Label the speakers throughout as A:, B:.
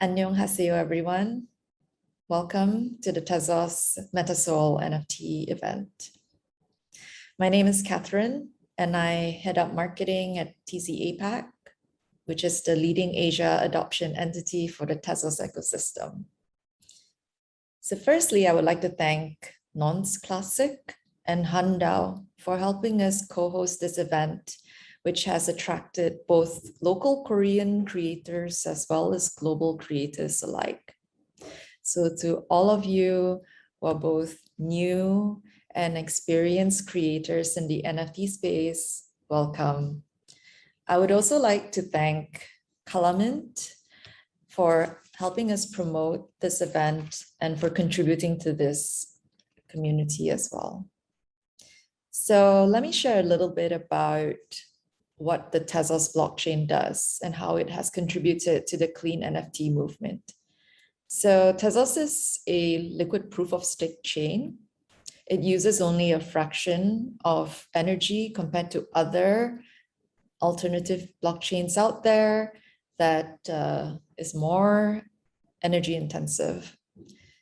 A: 안녕하세요, everyone. Welcome to the Tezos MetaSeoul NFT event. My name is Catherine, and I head up marketing at TC APAC, which is the leading Asia adoption entity for the Tezos ecosystem. So firstly, I would like to thank Nonce Classic and hanDAO for helping us co-host this event, which has attracted both local Korean creators as well as global creators alike. So to all of you who are both new and experienced creators in the NFT space, welcome. I would also like to thank Kalamint for helping us promote this event and for contributing to this community as well. So let me share a little bit about what the Tezos blockchain does and how it has contributed to the clean NFT movement. So Tezos is a liquid proof of stake chain. It uses only a fraction of energy compared to other alternative blockchains out there that is more energy intensive.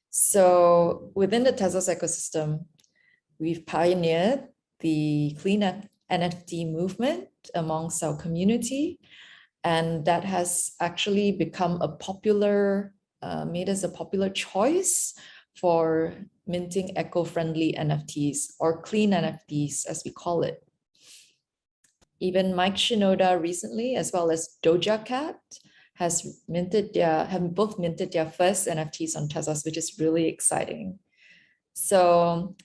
A: So within the Tezos ecosystem, we've pioneered the clean NFT movement amongst our community, and that has actually become a popular, made us a popular choice for minting eco-friendly NFTs or clean NFTs as we call it. Even Mike Shinoda recently, as well as Doja Cat, have both minted their first NFTs on Tezos, which is really exciting. So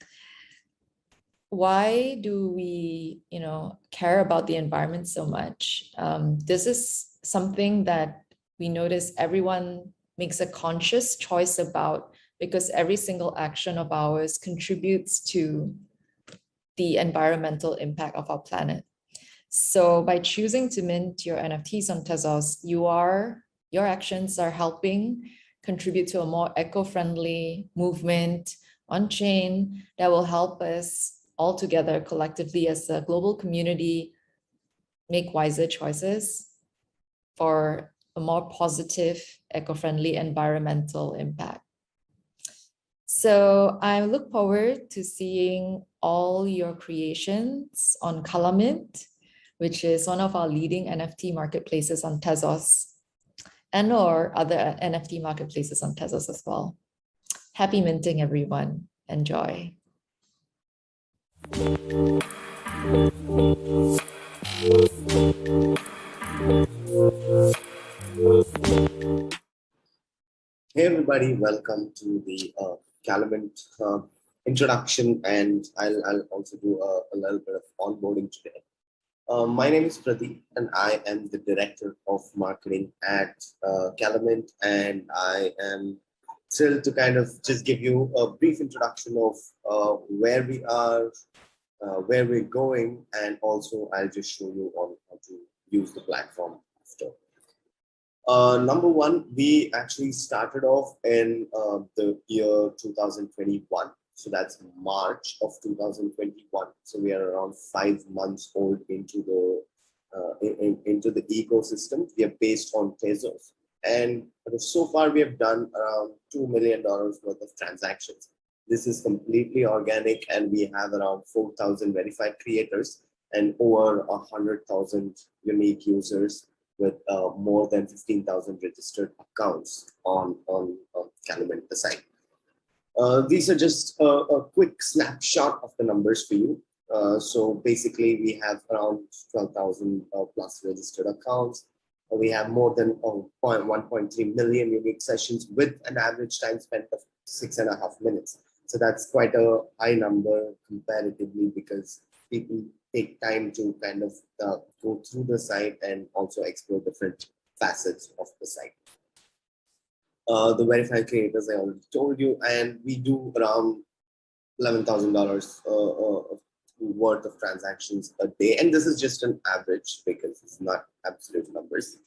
A: why do we, care about the environment so much? This is something that we notice everyone makes a conscious choice about, because every single action of ours contributes to the environmental impact of our planet. So by choosing to mint your NFTs on Tezos, your actions are helping contribute to a more eco-friendly movement on chain that will help us all together collectively as a global community make wiser choices for a more positive, eco-friendly environmental impact. So I look forward to seeing all your creations on Kalamint, which is one of our leading NFT marketplaces on Tezos, and or other NFT marketplaces on Tezos as well. Happy minting, everyone. Enjoy.
B: Hey everybody, welcome to the Kalamint introduction, and I'll also do a little bit of onboarding today. My name is Pradeep, and I am the Director of Marketing at Kalamint, and I am thrilled to kind of just give you a brief introduction of where we are, where we're going, and also I'll just show you on how to use the platform after. Number one, we actually started off in the year 2021. So that's March of 2021. So we are around 5 months old into the ecosystem. We are based on Tezos. And so far we have done around $2 million worth of transactions. This is completely organic, and we have around 4,000 verified creators and over 100,000 unique users with more than 15,000 registered accounts on Kalamint, the site. These are just a quick snapshot of the numbers for you. So basically, we have around 12,000 plus registered accounts. We have more than 1.3 million unique sessions with an average time spent of 6.5 minutes. So that's quite a high number comparatively, because people take time to kind of go through the site and also explore different facets of the site. The verified creators I already told you, and we do around $11,000 worth of transactions a day, and this is just an average because it's not absolute numbers.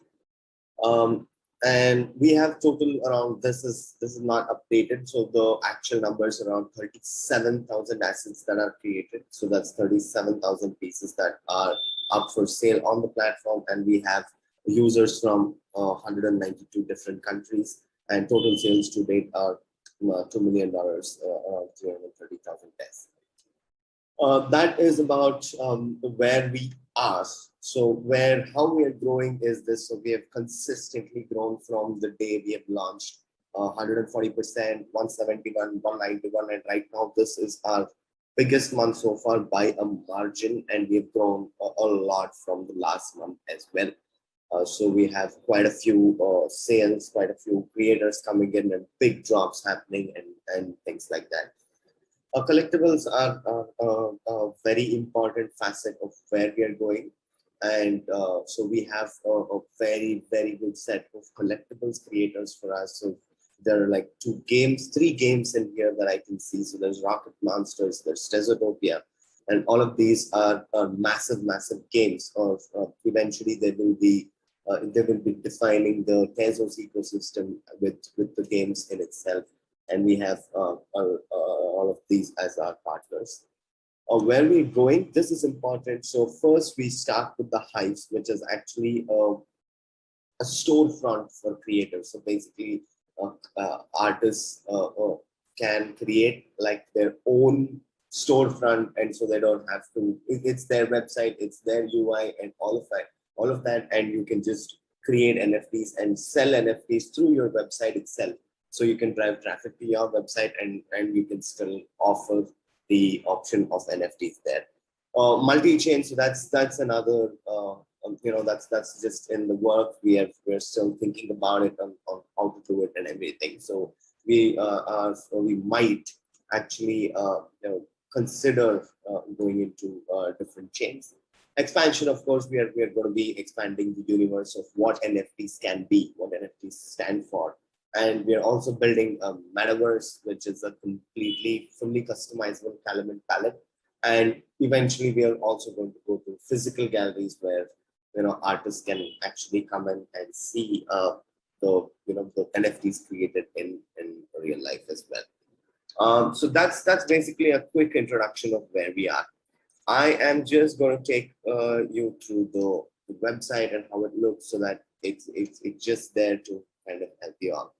B: And we have total around, this is not updated, so the actual numbers around 37,000 assets that are created. So that's 37,000 pieces that are up for sale on the platform, and we have users from 192 different countries, and total sales to date are $2 million, around 330,000 tests. That is about where we are. So how we are growing is this. So we have consistently grown from the day we have launched, 140%, 171, 191, and right now this is our biggest month so far by a margin, and we've grown a lot from the last month as well. So we have quite a few sales, quite a few creators coming in, and big drops happening, and things like that. Collectibles are a very important facet of where we are going. And so we have a very, very good set of collectibles creators for us. So there are like 3 games in here that I can see. So there's Rocket Monsters, there's Tezotopia, and all of these are massive, massive games. Or eventually they will be defining the Tezos ecosystem with the games in itself. And we have all of these as our partners. Where we're going, this is important. So first we start with the Hives, which is actually a storefront for creators. So basically artists can create like their own storefront, and so they don't have to, it's their website, it's their UI and all of that, and you can just create NFTs and sell NFTs through your website itself. So you can drive traffic to your website, and you can still offer the option of NFTs there. Multi-chain, so that's another, that's just in the work. We're still thinking about it on how to do it and everything. So we might actually consider going into different chains. Expansion, of course, we are going to be expanding the universe of what NFTs can be, what NFTs stand for. And we are also building a metaverse, which is a completely fully customizable Kalamint palette. And eventually we are also going to go to physical galleries where artists can actually come in and see the NFTs created in real life as well. So that's basically a quick introduction of where we are. I am just going to take you through the website and how it looks, so that it's just there to kind of help you out.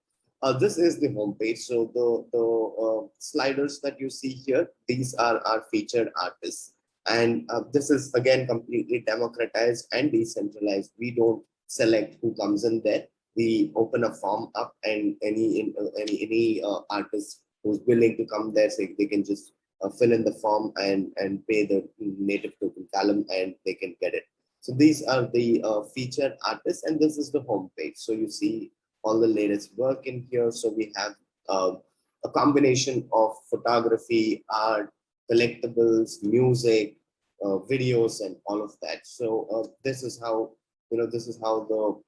B: This is the homepage. So the sliders that you see here, these are our featured artists. And this is again completely democratized and decentralized. We don't select who comes in there. We open a form up, and any artist who's willing to come there, so they can just fill in the form and pay the native token column, and they can get it. So these are the featured artists, and this is the homepage. So you see all the latest work in here. So we have a combination of photography, art, collectibles, music, videos, and all of that. So this is how the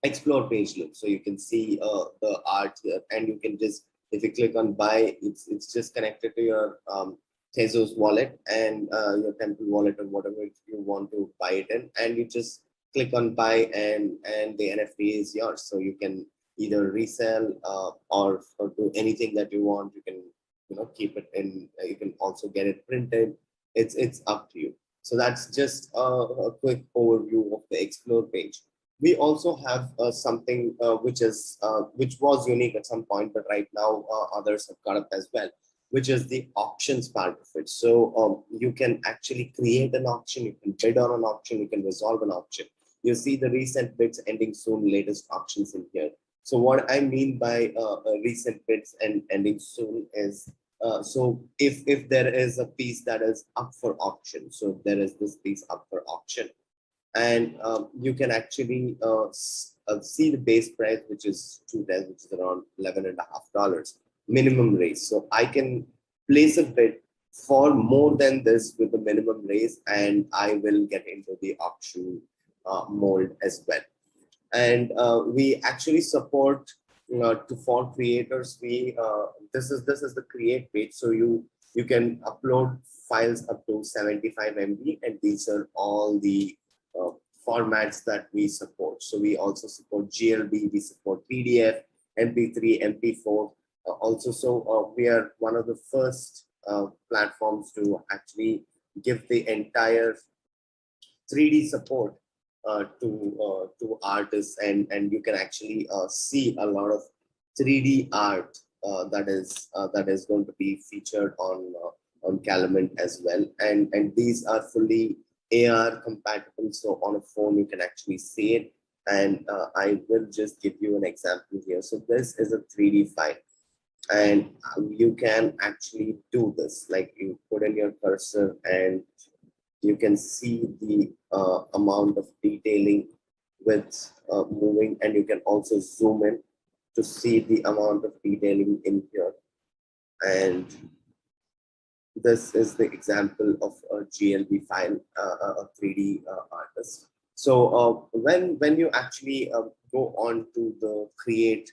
B: explore page looks. So you can see the art here, and you can just, if you click on buy, it's just connected to your Tezos wallet and your Temple wallet, or whatever you want to buy it in, and you just click on buy, and the NFT is yours. So you can either resell or do anything that you want. You can keep it in. You can also get it printed. It's up to you. So that's just a quick overview of the explore page. We also have something which was unique at some point, but right now others have got up as well, which is the auctions part of it. So you can actually create an auction, you can bid on an auction, you can resolve an auction. You see the recent bids, ending soon, latest auctions in here. So what I mean by recent bids and ending soon is, so if there is a piece that is up for auction, so there is this piece up for auction, and you can actually see the base price, which is $210, which is around $11.50 minimum raise. So I can place a bid for more than this with the minimum raise, and I will get into the auction mold as well. And we actually support for creators. We this is the create page, so you can upload files up to 75 MB, and these are all the formats that we support. So we also support GLB, we support PDF, MP3, MP4 also. So we are one of the first platforms to actually give the entire 3D support to artists, and you can actually see a lot of 3D art that is going to be featured on Kalamint as well, and these are fully AR compatible, so on a phone you can actually see it. And I will just give you an example here. So this is a 3D file, and you can actually do this, like you put in your cursor and you can see the amount of detailing with moving, and you can also zoom in to see the amount of detailing in here. And this is the example of a GLB file, a 3D artist. So when you actually go on to the create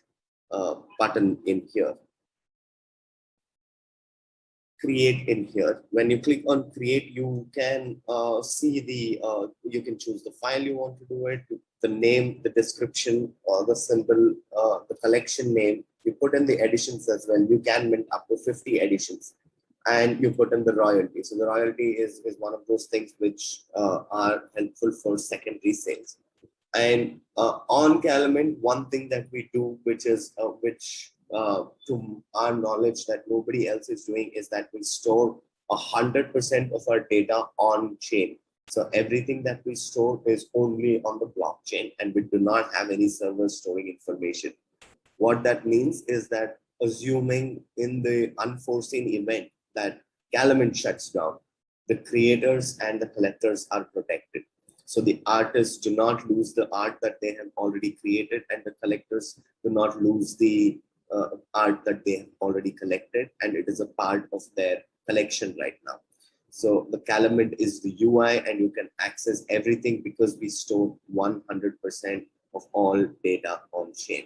B: button in here, when you click on create, you can see the you can choose the file you want to do it, the name, the description, or the symbol, the collection name. You put in the editions as well. You can mint up to 50 editions, and you put in the royalty. So the royalty is one of those things which are helpful for secondary sales. And on Kalamint, one thing that we do, which is to our knowledge that nobody else is doing, is that we store 100% of our data on chain. So everything that we store is only on the blockchain, and we do not have any servers storing information. What that means is that, assuming in the unforeseen event that Kalamint shuts down, the creators and the collectors are protected. So the artists do not lose the art that they have already created, and the collectors do not lose the art that they have already collected, and it is a part of their collection right now. So the Kalamint is the UI, and you can access everything because we store 100% of all data on chain.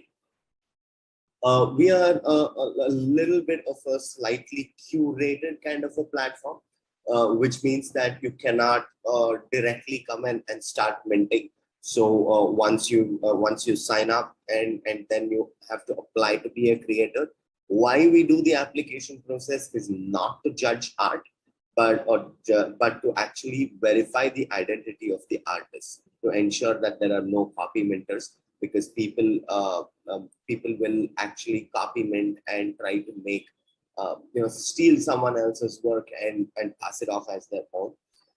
B: We are a little bit of a slightly curated kind of a platform, which means that you cannot directly come in and start minting. So once you sign up and then you have to apply to be a creator. Why we do the application process is not to judge art, but to actually verify the identity of the artist, to ensure that there are no copy minters, because people will actually copy mint and try to make steal someone else's work and pass it off as their own.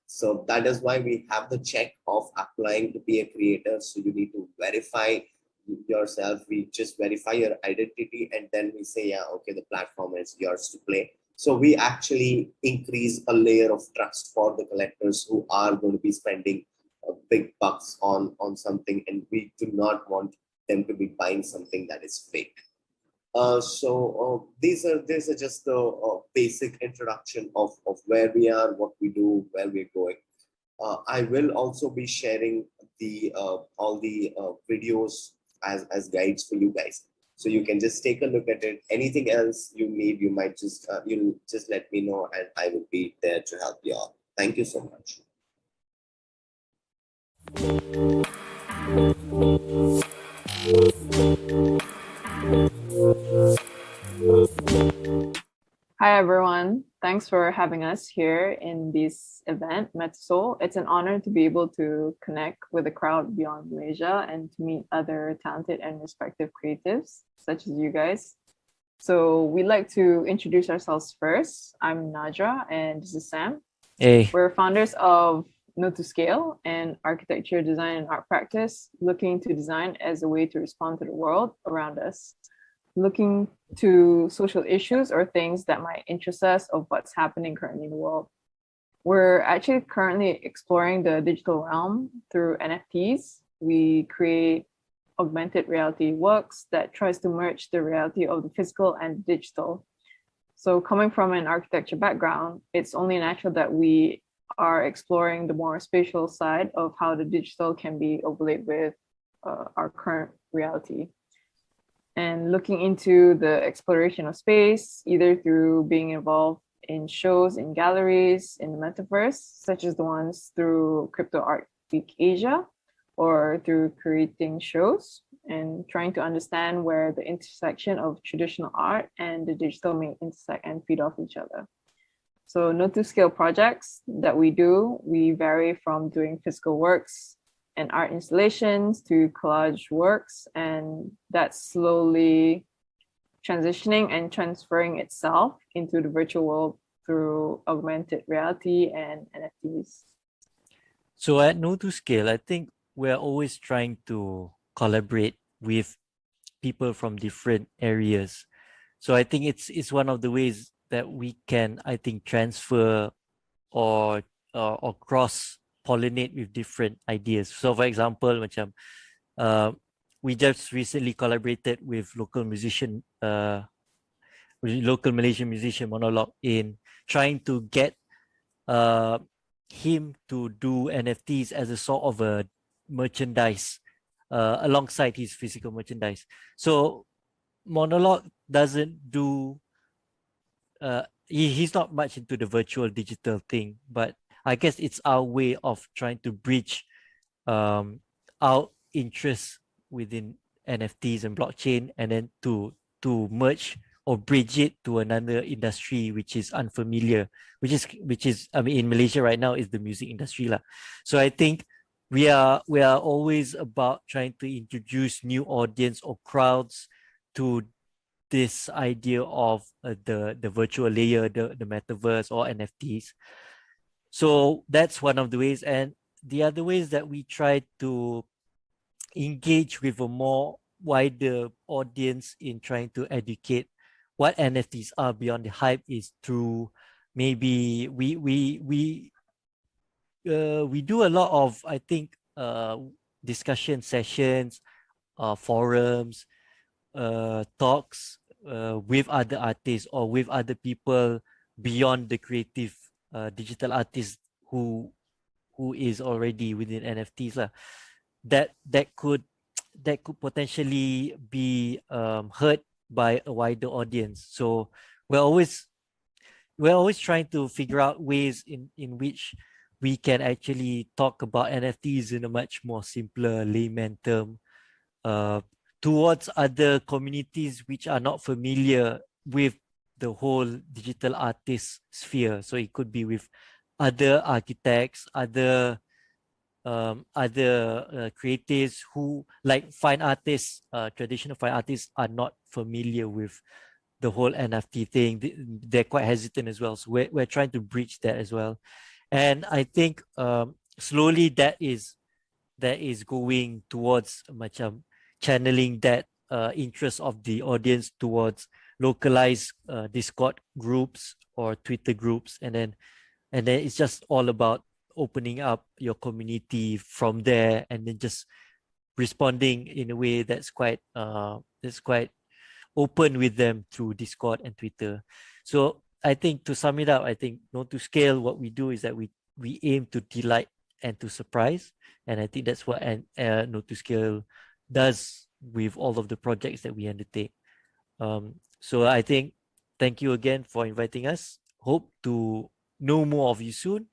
B: So that is why we have the check of applying to be a creator. So you need to verify yourself. We just verify your identity, and then we say, yeah, okay, the platform is yours to play. So we actually increase a layer of trust for the collectors who are going to be spending big bucks on something, and we do not want them to be buying something that is fake. So these are just the basic introduction of where we are, what we do, where we're going. I will also be sharing the all the videos as guides for you guys, so you can just take a look at it. Anything else you need, you might just you'll just let me know, and I will be there to help you out. Thank you so much.
C: Hi everyone, thanks for having us here in this event, MetaSeoul. It's an honor to be able to connect with a crowd beyond Malaysia and to meet other talented and respective creatives, such as you guys. So we'd like to introduce ourselves first. I'm Nadra, and this is Sam.
D: Hey.
C: We're founders of Node to Scale, an architecture, design, and art practice, looking to design as a way to respond to the world around us, looking to social issues or things that might interest us of what's happening currently in the world. We're actually currently exploring the digital realm through NFTs. We create augmented reality works that tries to merge the reality of the physical and digital. So coming from an architecture background, it's only natural that we are exploring the more spatial side of how the digital can be overlaid with our current reality. And looking into the exploration of space, either through being involved in shows in galleries in the metaverse, such as the ones through Crypto Art Week Asia, or through creating shows and trying to understand where the intersection of traditional art and the digital may intersect and feed off each other. So no-to-scale projects that we do, we vary from doing physical works and art installations to collage works, and that's slowly transitioning and transferring itself into the virtual world through augmented reality and NFTs.
D: So at no-to-scale, I think we're always trying to collaborate with people from different areas. So I think it's one of the ways that we can, I think, transfer or cross-pollinate with different ideas. So for example, we just recently collaborated with local Malaysian musician Monologue in trying to get him to do NFTs as a sort of a merchandise alongside his physical merchandise. So Monologue doesn't do he's not much into the virtual digital thing, but I guess it's our way of trying to bridge our interests within NFTs and blockchain, and then to merge or bridge it to another industry which is unfamiliar, which is I mean in Malaysia right now is the music industry lah. So I think we are always about trying to introduce new audience or crowds to this idea of the virtual layer, the metaverse or NFTs. So that's one of the ways, and the other ways that we try to engage with a more wider audience in trying to educate what NFTs are beyond the hype is through maybe we do a lot of, I think, discussion sessions, forums, talks with other artists or with other people beyond the creative digital artists who is already within NFTs lah. That could potentially be heard by a wider audience. So we're always trying to figure out ways in which we can actually talk about NFTs in a much more simpler layman term towards other communities which are not familiar with the whole digital artist sphere. So it could be with other architects, other creatives who, like fine artists, traditional fine artists are not familiar with the whole NFT thing. They're quite hesitant as well. So we're trying to bridge that as well. And I think slowly that is going towards channeling that interest of the audience towards localized Discord groups or Twitter groups, and then it's just all about opening up your community from there, and then just responding in a way that's quite open with them through Discord and Twitter. So I think to sum it up, I think no-to-scale, what we do is that we aim to delight and to surprise, and I think that's what no-to-scale does with all of the projects that we undertake. So I think thank you again for inviting us. Hope to know more of you soon.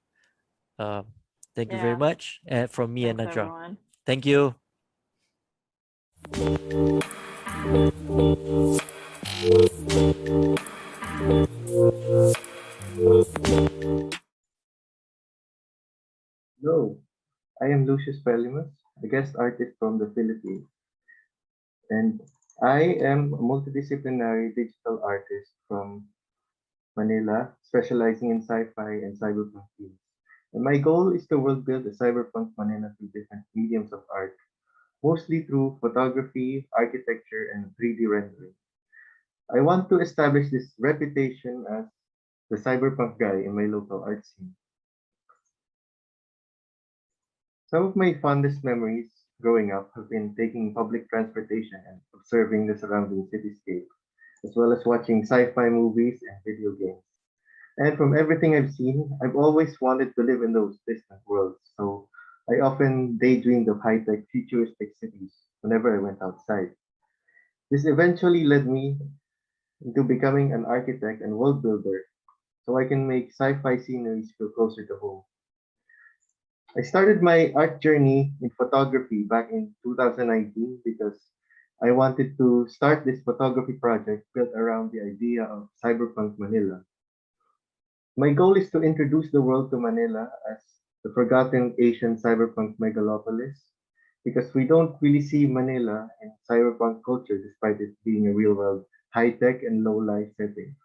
D: Thank you very much from me.
C: Thanks,
D: and Nadra.
C: everyone.
D: Thank you.
E: Hello, I am Lucius Felimus, a guest artist from the Philippines, and I am a multidisciplinary digital artist from Manila, specializing in sci-fi and cyberpunk themes. And my goal is to world build a cyberpunk Manila through different mediums of art, mostly through photography, architecture, and 3D rendering. I want to establish this reputation as the cyberpunk guy in my local art scene. Some of my fondest memories growing up have been taking public transportation and observing the surrounding cityscape. as well as watching sci-fi movies and video games. And from everything I've seen, I've always wanted to live in those distant worlds. So I often daydreamed of high-tech futuristic cities whenever I went outside. This eventually led me into becoming an architect and world builder so I can make sci-fi sceneries feel closer to home. I started my art journey in photography back in 2019 because I wanted to start this photography project built around the idea of cyberpunk Manila. My goal is to introduce the world to Manila as the forgotten Asian cyberpunk megalopolis because we don't really see Manila in cyberpunk culture despite it being a real-world high-tech and low-life setting.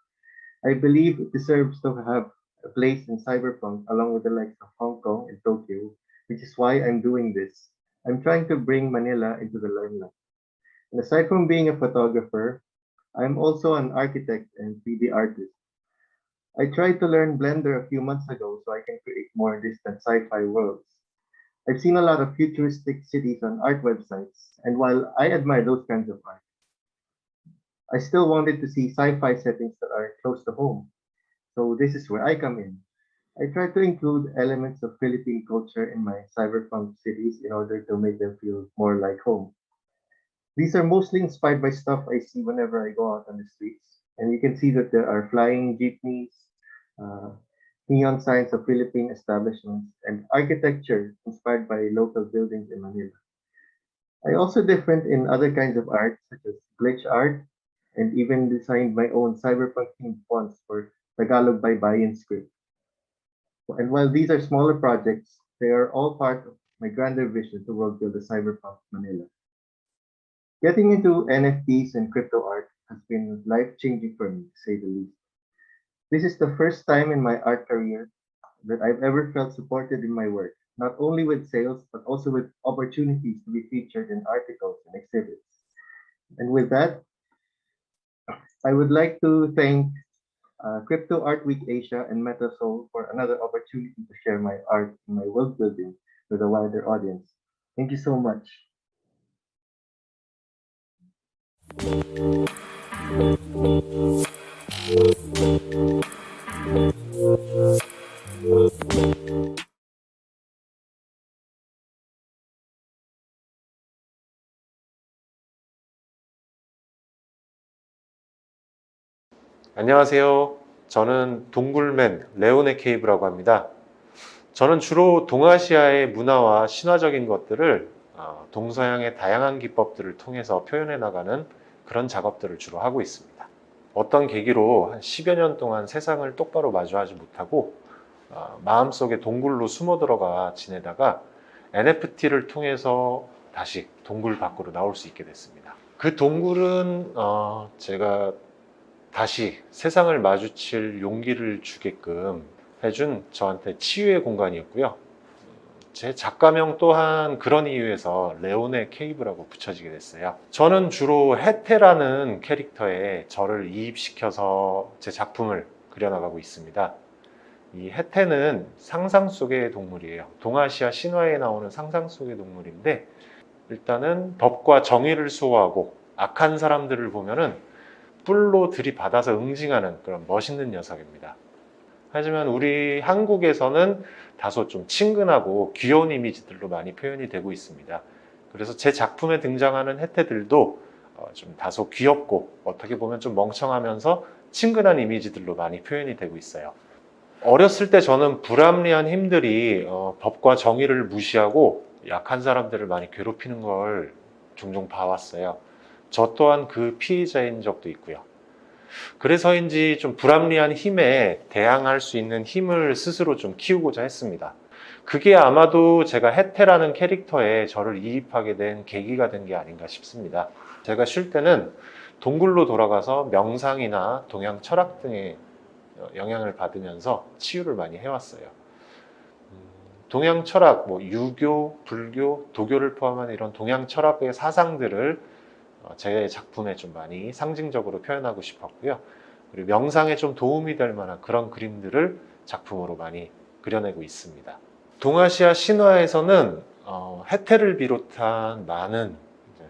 E: I believe it deserves to have a place in cyberpunk along with the likes of Hong Kong and Tokyo, which is why I'm doing this. I'm trying to bring Manila into the limelight. And aside from being a photographer, I'm also an architect and 3D artist. I tried to learn Blender a few months ago so I can create more distant sci-fi worlds. I've seen a lot of futuristic cities on art websites, and while I admire those kinds of art, I still wanted to see sci-fi settings that are close to home. So this is where I come in. I try to include elements of Philippine culture in my cyberpunk cities in order to make them feel more like home. These are mostly inspired by stuff I see whenever I go out on the streets. And you can see that there are flying jeepneys, neon signs of Philippine establishments, and architecture inspired by local buildings in Manila. I also different in other kinds of art, such as glitch art, and even designed my own cyberpunk-themed fonts for Tagalog Baybayin script. And while these are smaller projects, they are all part of my grander vision to world build a cyberpunk Manila. Getting into NFTs and crypto art has been life-changing for me, to say the least. This is the first time in my art career that I've ever felt supported in my work, not only with sales, but also with opportunities to be featured in articles and exhibits. And with that, I would like to thank Crypto Art Week Asia and MetaSeoul for another opportunity to share my art and my world building with a wider audience. Thank you so much.
F: 안녕하세요. 저는 동굴맨 leone-cave라고 합니다. 저는 주로 동아시아의 문화와 신화적인 것들을 동서양의 다양한 기법들을 통해서 표현해 나가는 그런 작업들을 주로 하고 있습니다. 어떤 계기로 한 10여 년 동안 세상을 똑바로 마주하지 못하고 마음속에 동굴로 숨어 들어가 지내다가 NFT를 통해서 다시 동굴 밖으로 나올 수 있게 됐습니다. 그 동굴은 제가 다시 세상을 마주칠 용기를 주게끔 해준 저한테 치유의 공간이었고요. 제 작가명 또한 그런 이유에서 leone-cave라고 붙여지게 됐어요. 저는 주로 해태라는 캐릭터에 저를 이입시켜서 제 작품을 그려나가고 있습니다. 이 해태는 상상 속의 동물이에요. 동아시아 신화에 나오는 상상 속의 동물인데 일단은 법과 정의를 수호하고 악한 사람들을 보면은 뿔로 들이받아서 응징하는 그런 멋있는 녀석입니다. 하지만 우리 한국에서는 다소 좀 친근하고 귀여운 이미지들로 많이 표현이 되고 있습니다. 그래서 제 작품에 등장하는 해태들도 좀 다소 귀엽고 어떻게 보면 좀 멍청하면서 친근한 이미지들로 많이 표현이 되고 있어요. 어렸을 때 저는 불합리한 힘들이 법과 정의를 무시하고 약한 사람들을 많이 괴롭히는 걸 종종 봐왔어요. 저 또한 그 피해자인 적도 있고요. 그래서인지 좀 불합리한 힘에 대항할 수 있는 힘을 스스로 좀 키우고자 했습니다. 그게 아마도 제가 해태라는 캐릭터에 저를 이입하게 된 계기가 된 게 아닌가 싶습니다. 제가 쉴 때는 동굴로 돌아가서 명상이나 동양 철학 등의 영향을 받으면서 치유를 많이 해왔어요. 동양 철학, 유교, 불교, 도교를 포함한 이런 동양 철학의 사상들을 제 작품에 좀 많이 상징적으로 표현하고 싶었고요. 그리고 명상에 좀 도움이 될 만한 그런 그림들을 작품으로 많이 그려내고 있습니다. 동아시아 신화에서는 해태를 비롯한 많은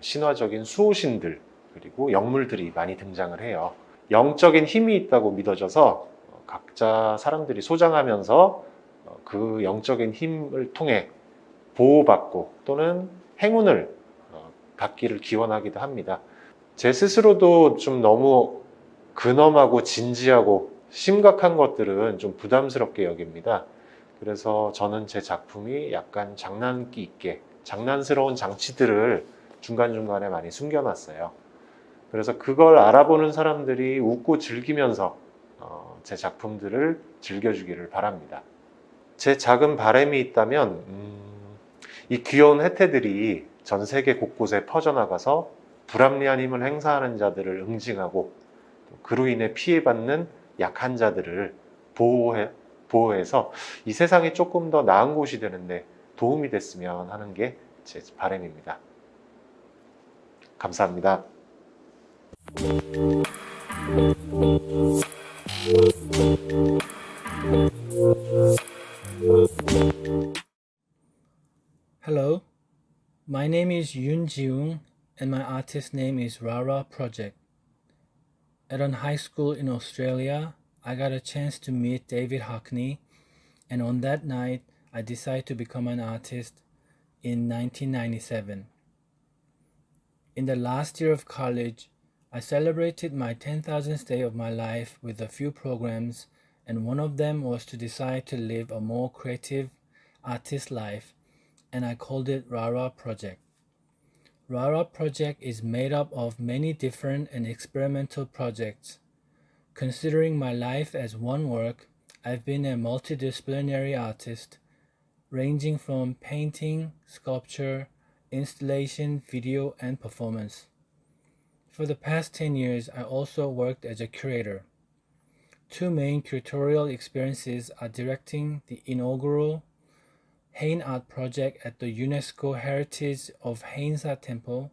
F: 신화적인 수호신들을 그리고 영물들이 많이 등장을 해요. 영적인 힘이 있다고 믿어져서 각자 사람들이 소장하면서 그 영적인 힘을 통해 보호받고 또는 행운을 받기를 기원하기도 합니다. 제 스스로도 좀 너무 근엄하고 진지하고 심각한 것들은 좀 부담스럽게 여깁니다. 그래서 저는 제 작품이 약간 장난기 있게 장난스러운 장치들을 중간중간에 많이 숨겨놨어요. 그래서 그걸 알아보는 사람들이 웃고 즐기면서 제 작품들을 즐겨주기를 바랍니다. 제 작은 바람이 있다면 이 귀여운 혜태들이 전 세계 곳곳에 퍼져나가서 불합리한 힘을 행사하는 자들을 응징하고 그로 인해 피해받는 약한 자들을 보호해서 이 세상이 조금 더 나은 곳이 되는데 도움이 됐으면 하는 게 제 바람입니다. 감사합니다.
G: Hello, my name is Yoon Ji-woong and my artist name is rAWrAW Project. At a high school in Australia, I got a chance to meet David Hockney, and on that night, I decided to become an artist in 1997. In the last year of college, I celebrated my 10,000th day of my life with a few programs, and one of them was to decide to live a more creative artist life, and I called it rAWrAW Project. rAWrAW Project is made up of many different and experimental projects. Considering my life as one work, I've been a multidisciplinary artist, ranging from painting, sculpture, installation, video, and performance. For the past 10 years, I also worked as a curator. Two main curatorial experiences are directing the inaugural Hain Art Project at the UNESCO Heritage of Hainsa Temple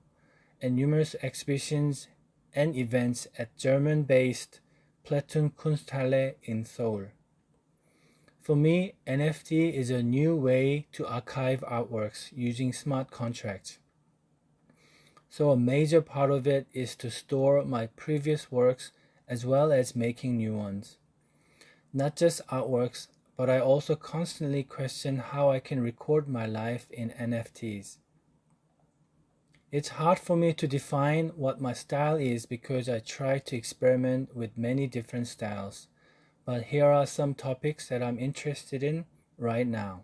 G: and numerous exhibitions and events at German-based Platoon Kunsthalle in Seoul. For me, NFT is a new way to archive artworks using smart contracts. So a major part of it is to store my previous works as well as making new ones. Not just artworks, but I also constantly question how I can record my life in NFTs. It's hard for me to define what my style is because I try to experiment with many different styles. But here are some topics that I'm interested in right now.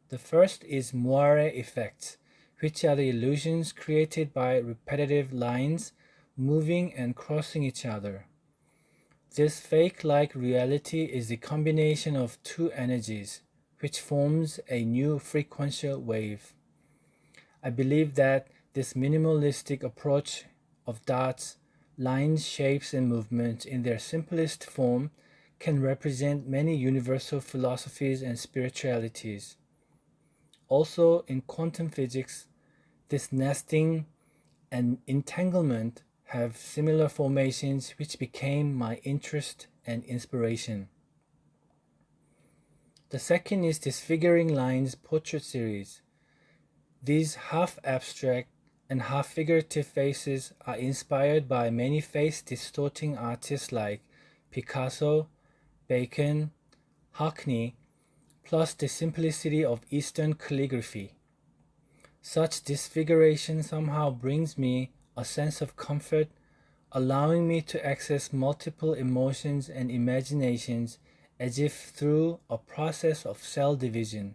G: The first is moire effects, which are the illusions created by repetitive lines moving and crossing each other. This fake-like reality is the combination of two energies, which forms a new frequential wave. I believe that this minimalistic approach of dots, lines, shapes, and movements in their simplest form can represent many universal philosophies and spiritualities. Also, in quantum physics, this nesting and entanglement have similar formations which became my interest and inspiration. The second is Disfiguring Lines portrait series. These half-abstract and half-figurative faces are inspired by many face-distorting artists like Picasso, Bacon, Hockney, plus the simplicity of Eastern calligraphy. Such disfiguration somehow brings me a sense of comfort, allowing me to access multiple emotions and imaginations as if through a process of cell division.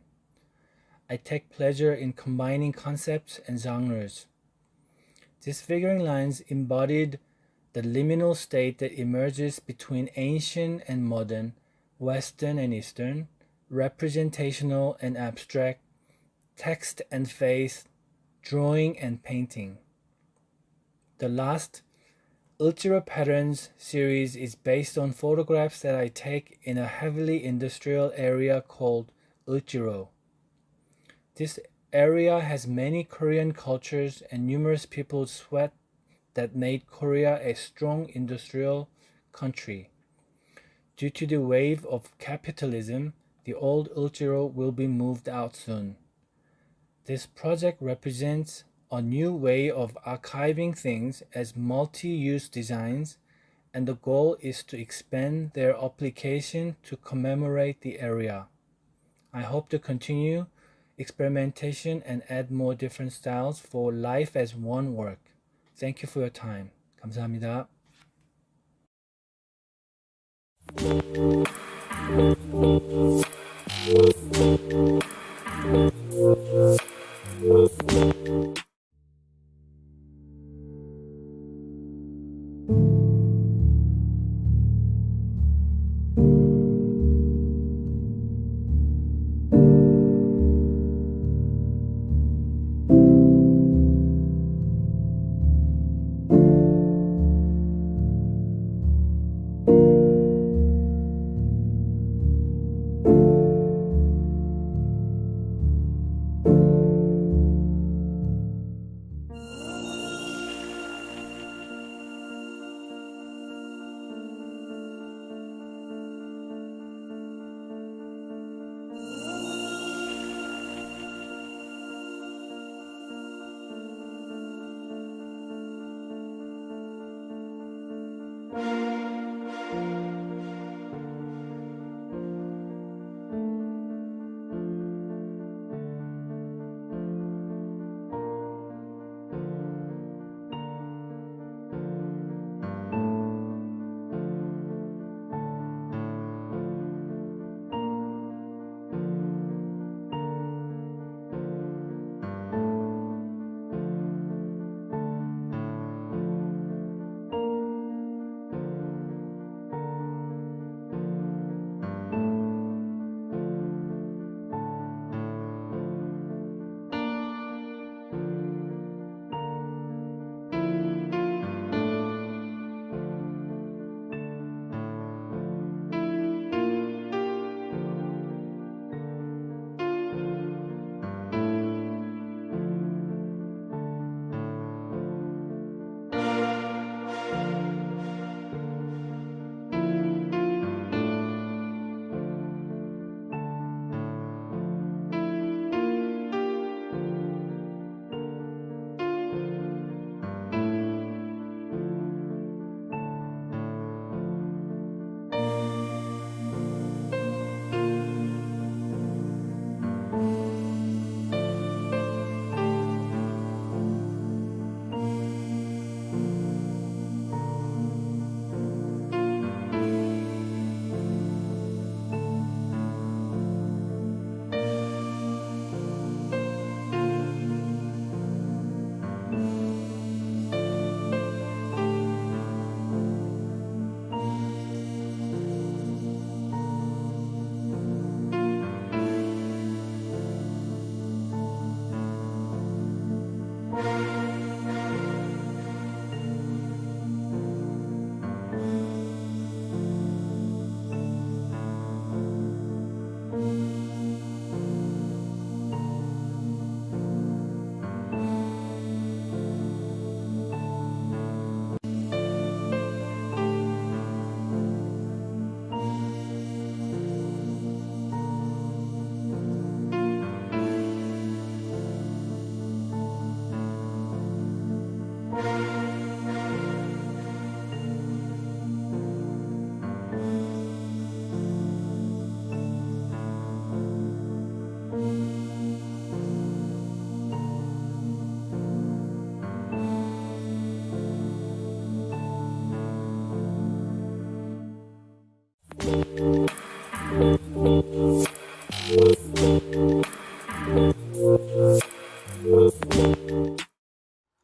G: I take pleasure in combining concepts and genres. Disfiguring Lines embodied the liminal state that emerges between ancient and modern, Western and Eastern, representational and abstract, text and face, drawing and painting. The last, Ultra Patterns series is based on photographs that I take in a heavily industrial area called Ulchiro. This area has many Korean cultures and numerous people's sweat that made Korea a strong industrial country. Due to the wave of capitalism, the old Ulchiro will be moved out soon. This project represents a new way of archiving things as multi-use designs, and the goal is to expand their application to commemorate the area. I hope to continue experimentation and add more different styles for life as one work. Thank you for your time. 감사합니다.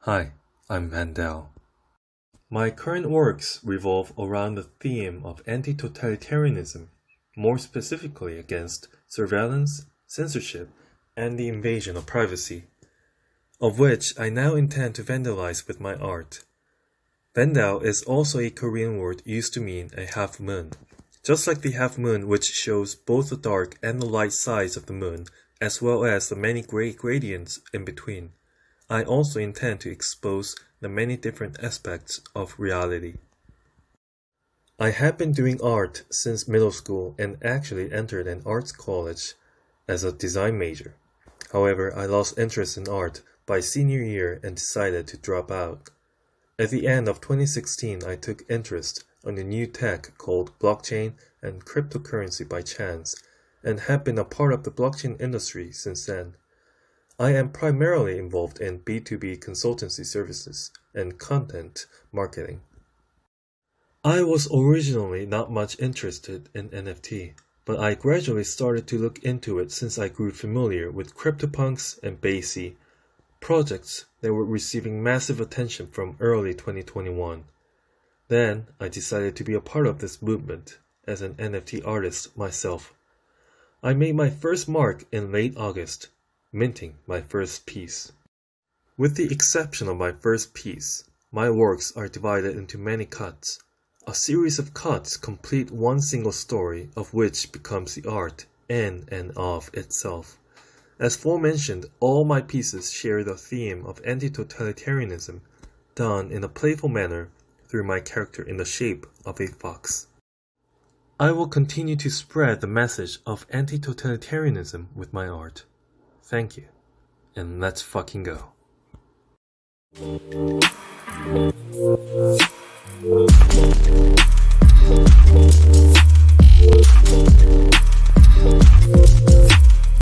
H: Hi, I'm hanDAO. My current works revolve around the theme of anti-totalitarianism, more specifically against surveillance, censorship, and the invasion of privacy, of which I now intend to vandalize with my art. Vandal is also a Korean word used to mean a half moon, just like the half moon which shows both the dark and the light sides of the moon, as well as the many gray gradients in between. I also intend to expose the many different aspects of reality. I have been doing art since middle school and actually entered an arts college as a design major. However, I lost interest in art by senior year and decided to drop out. At the end of 2016, I took interest on a new tech called blockchain and cryptocurrency by chance, and have been a part of the blockchain industry since then. I am primarily involved in B2B consultancy services and content marketing. I was originally not much interested in NFT, but I gradually started to look into it since I grew familiar with CryptoPunks and BASI, projects that were receiving massive attention from early 2021. Then I decided to be a part of this movement as an NFT artist myself. I made my first mark in late August, minting my first piece. With the exception of my first piece, my works are divided into many cuts. A series of cuts complete one single story, of which becomes the art in and of itself. As forementioned, all my pieces share the theme of anti-totalitarianism, done in a playful manner through my character in the shape of a fox. I will continue to spread the message of anti-totalitarianism with my art. Thank you, and let's fucking go.